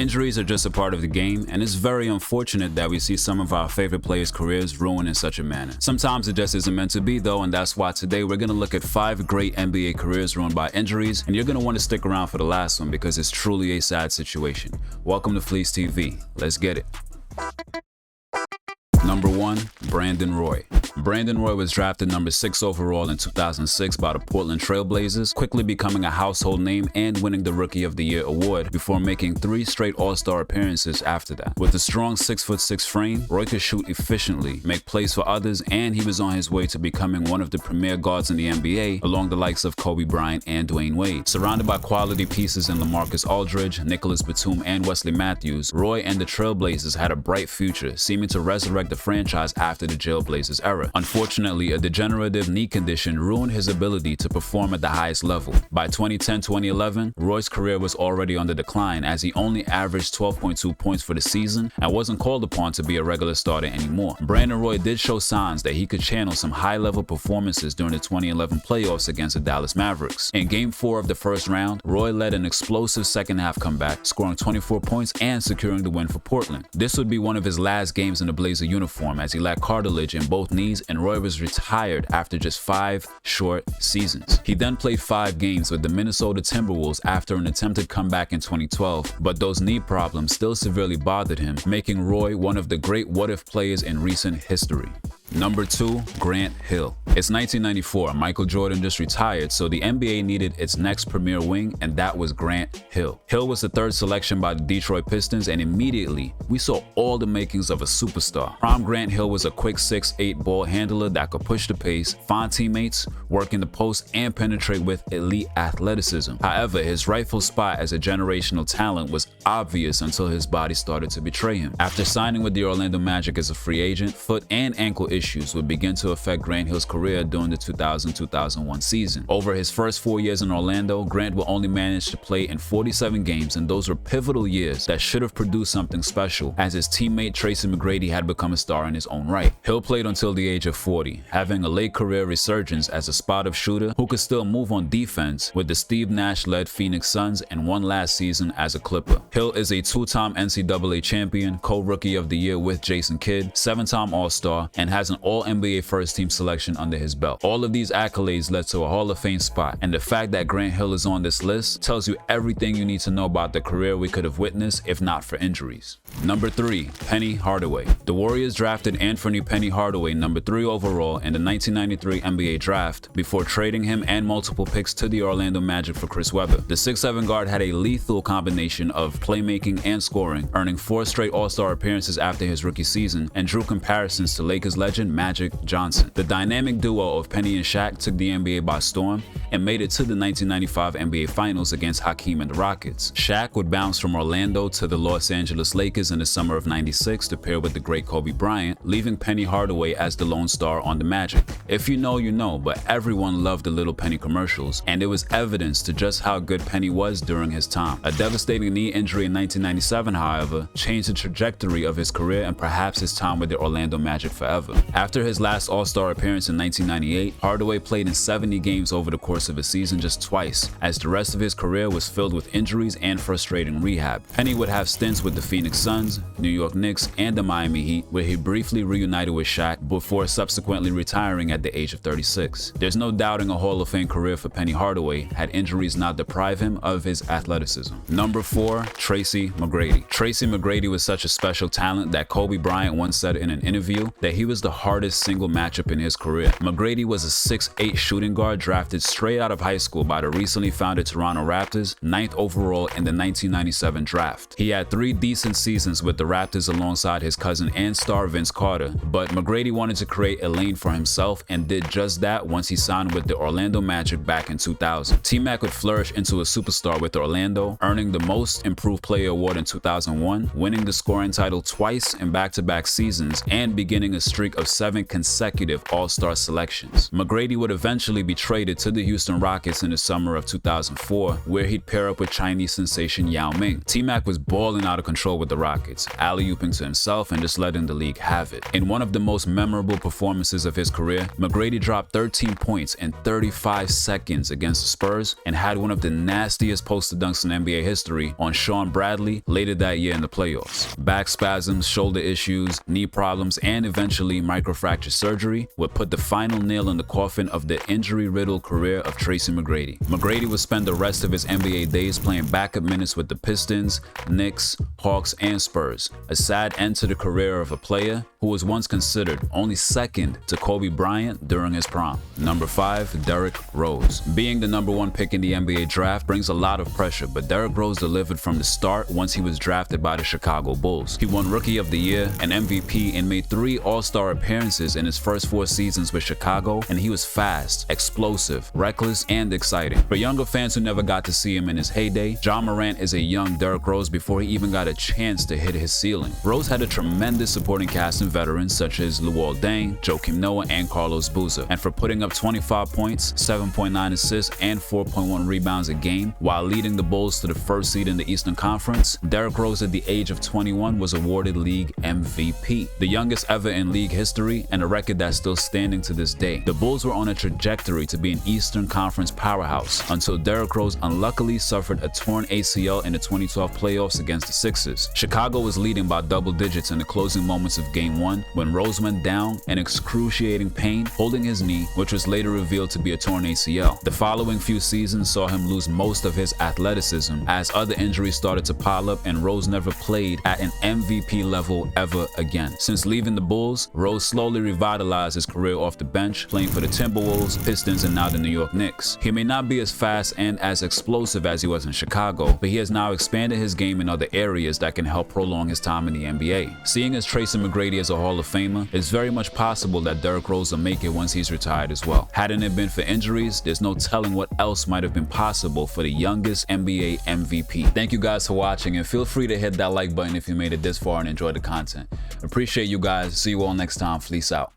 Injuries are just a part of the game, and it's very unfortunate that we see some of our favorite players' careers ruined in such a manner. Sometimes it just isn't meant to be though, and that's why today we're going to look at 5 great NBA careers ruined by injuries, and you're going to want to stick around for the last one because it's truly a sad situation. Welcome to Fleece TV. Let's get it. Number 1, Brandon Roy. Brandon Roy was drafted number 6 overall in 2006 by the Portland Trail Blazers, quickly becoming a household name and winning the Rookie of the Year award before making 3 straight All-Star appearances after that. With a strong 6'6" frame, Roy could shoot efficiently, make plays for others, and he was on his way to becoming one of the premier guards in the NBA, along the likes of Kobe Bryant and Dwayne Wade. Surrounded by quality pieces in LaMarcus Aldridge, Nicholas Batum, and Wesley Matthews, Roy and the Trail Blazers had a bright future, seeming to resurrect the franchise after the Jailblazers era. Unfortunately, a degenerative knee condition ruined his ability to perform at the highest level. By 2010-2011, Roy's career was already on the decline as he only averaged 12.2 points for the season and wasn't called upon to be a regular starter anymore. Brandon Roy did show signs that he could channel some high-level performances during the 2011 playoffs against the Dallas Mavericks. In Game 4 of the first round, Roy led an explosive second-half comeback, scoring 24 points and securing the win for Portland. This would be one of his last games in the Blazer uniform as he lacked cartilage in both knees, and Roy was retired after just 5 short seasons. He then played 5 games with the Minnesota Timberwolves after an attempted comeback in 2012, but those knee problems still severely bothered him, making Roy one of the great what-if players in recent history. Number 2, Grant Hill. It's 1994, Michael Jordan just retired, so the NBA needed its next premier wing, and that was Grant Hill. Hill was the 3rd selection by the Detroit Pistons, and immediately we saw all the makings of a superstar. Prime Grant Hill was a quick 6'8" ball handler that could push the pace, find teammates, work in the post, and penetrate with elite athleticism. However, his rightful spot as a generational talent was obvious until his body started to betray him. After signing with the Orlando Magic as a free agent, foot and ankle issues would begin to affect Grant Hill's career during the 2000-2001 season. Over his first 4 years in Orlando, Grant will only manage to play in 47 games, and those were pivotal years that should have produced something special, as his teammate Tracy McGrady had become a star in his own right. Hill played until the age of 40, having a late career resurgence as a spot-up shooter who could still move on defense with the Steve Nash-led Phoenix Suns and one last season as a Clipper. Hill is a 2-time NCAA champion, co-rookie of the year with Jason Kidd, 7-time All-Star, and has an All-NBA first-team selection under his belt. All of these accolades led to a Hall of Fame spot, and the fact that Grant Hill is on this list tells you everything you need to know about the career we could have witnessed if not for injuries. Number 3, Penny Hardaway. The Warriors drafted Anthony Penny Hardaway number 3 overall in the 1993 NBA draft before trading him and multiple picks to the Orlando Magic for Chris Webber. The 6'7" guard had a lethal combination of playmaking and scoring, earning 4 straight All-Star appearances after his rookie season, and drew comparisons to Lakers legend Magic Johnson. The dynamic duo of Penny and Shaq took the NBA by storm and made it to the 1995 NBA Finals against Hakeem and the Rockets. Shaq would bounce from Orlando to the Los Angeles Lakers in the summer of '96 to pair with the great Kobe Bryant, leaving Penny Hardaway as the lone star on the Magic. If you know, you know, but everyone loved the Little Penny commercials, and it was evidence to just how good Penny was during his time. A devastating knee injury in 1997, however, changed the trajectory of his career and perhaps his time with the Orlando Magic forever. After his last All-Star appearance in 1998, Hardaway played in 70 games over the course of a season just twice, as the rest of his career was filled with injuries and frustrating rehab. Penny would have stints with the Phoenix Suns, New York Knicks, and the Miami Heat, where he briefly reunited with Shaq before subsequently retiring at the age of 36. There's no doubting a Hall of Fame career for Penny Hardaway had injuries not deprived him of his athleticism. Number 4, Tracy McGrady. Tracy McGrady was such a special talent that Kobe Bryant once said in an interview that he was the hardest single matchup in his career. McGrady was a 6'8" shooting guard drafted straight out of high school by the recently founded Toronto Raptors, 9th overall in the 1997 draft. He had 3 decent seasons with the Raptors alongside his cousin and star Vince Carter, but McGrady wanted to create a lane for himself and did just that once he signed with the Orlando Magic back in 2000. T-Mac would flourish into a superstar with Orlando, earning the Most Improved Player award in 2001, winning the scoring title twice in back-to-back seasons, and beginning a streak of 7 consecutive All-Star selections. McGrady would eventually be traded to the Houston Rockets in the summer of 2004, where he'd pair up with Chinese sensation Yao Ming. T-Mac was balling out of control with the Rockets, alley-ooping to himself and just letting the league have it. In one of the most memorable performances of his career, McGrady dropped 13 points in 35 seconds against the Spurs and had one of the nastiest poster dunks in NBA history on Sean Bradley later that year in the playoffs. Back spasms, shoulder issues, knee problems, and eventually microfracture surgery would put the final nail in the coffin of the injury-riddled career of Tracy McGrady. McGrady would spend the rest of his NBA days playing backup minutes with the Pistons, Knicks, Hawks, and Spurs, a sad end to the career of a player who was once considered only second to Kobe Bryant during his prime. Number 5, Derrick Rose. Being the number 1 pick in the NBA draft brings a lot of pressure, but Derrick Rose delivered from the start once he was drafted by the Chicago Bulls. He won Rookie of the Year, an MVP, and made 3 All-Star appearances in his first 4 seasons with Chicago, and he was fast, explosive, reckless, and exciting. For younger fans who never got to see him in his heyday, Ja Morant is a young Derrick Rose before he even got a chance to hit his ceiling. Rose had a tremendous supporting cast and veterans such as Luol Deng, Joakim Noah, and Carlos Boozer, and for putting up 25 points, 7.9 assists, and 4.1 rebounds a game while leading the Bulls to the first seed in the Eastern Conference, Derrick Rose at the age of 21 was awarded league MVP, the youngest ever in league history and a record that's still standing to this day. The Bulls were on a trajectory to be an Eastern Conference powerhouse until Derrick Rose unluckily suffered a torn ACL in the 2012 playoffs against the Sixers. Chicago was leading by double digits in the closing moments of Game 1 when Rose went down in excruciating pain, holding his knee, which was later revealed to be a torn ACL. The following few seasons saw him lose most of his athleticism as other injuries started to pile up, and Rose never played at an MVP level ever again. Since leaving the Bulls, Rose slowly revitalized his career off the bench, playing for the Timberwolves, Pistons, and now the New York Knicks. He may not be as fast and as explosive as he was in Chicago, but he has now expanded his game in other areas that can help prolong his time in the NBA. Seeing as Tracy McGrady as a Hall of Famer, it's very much possible that Derrick Rose will make it once he's retired as well. Hadn't it been for injuries, there's no telling what else might have been possible for the youngest NBA MVP. Thank you guys for watching, and feel free to hit that like button if you made it this far and enjoyed the content. Appreciate you guys. See you all next time. Fleece out.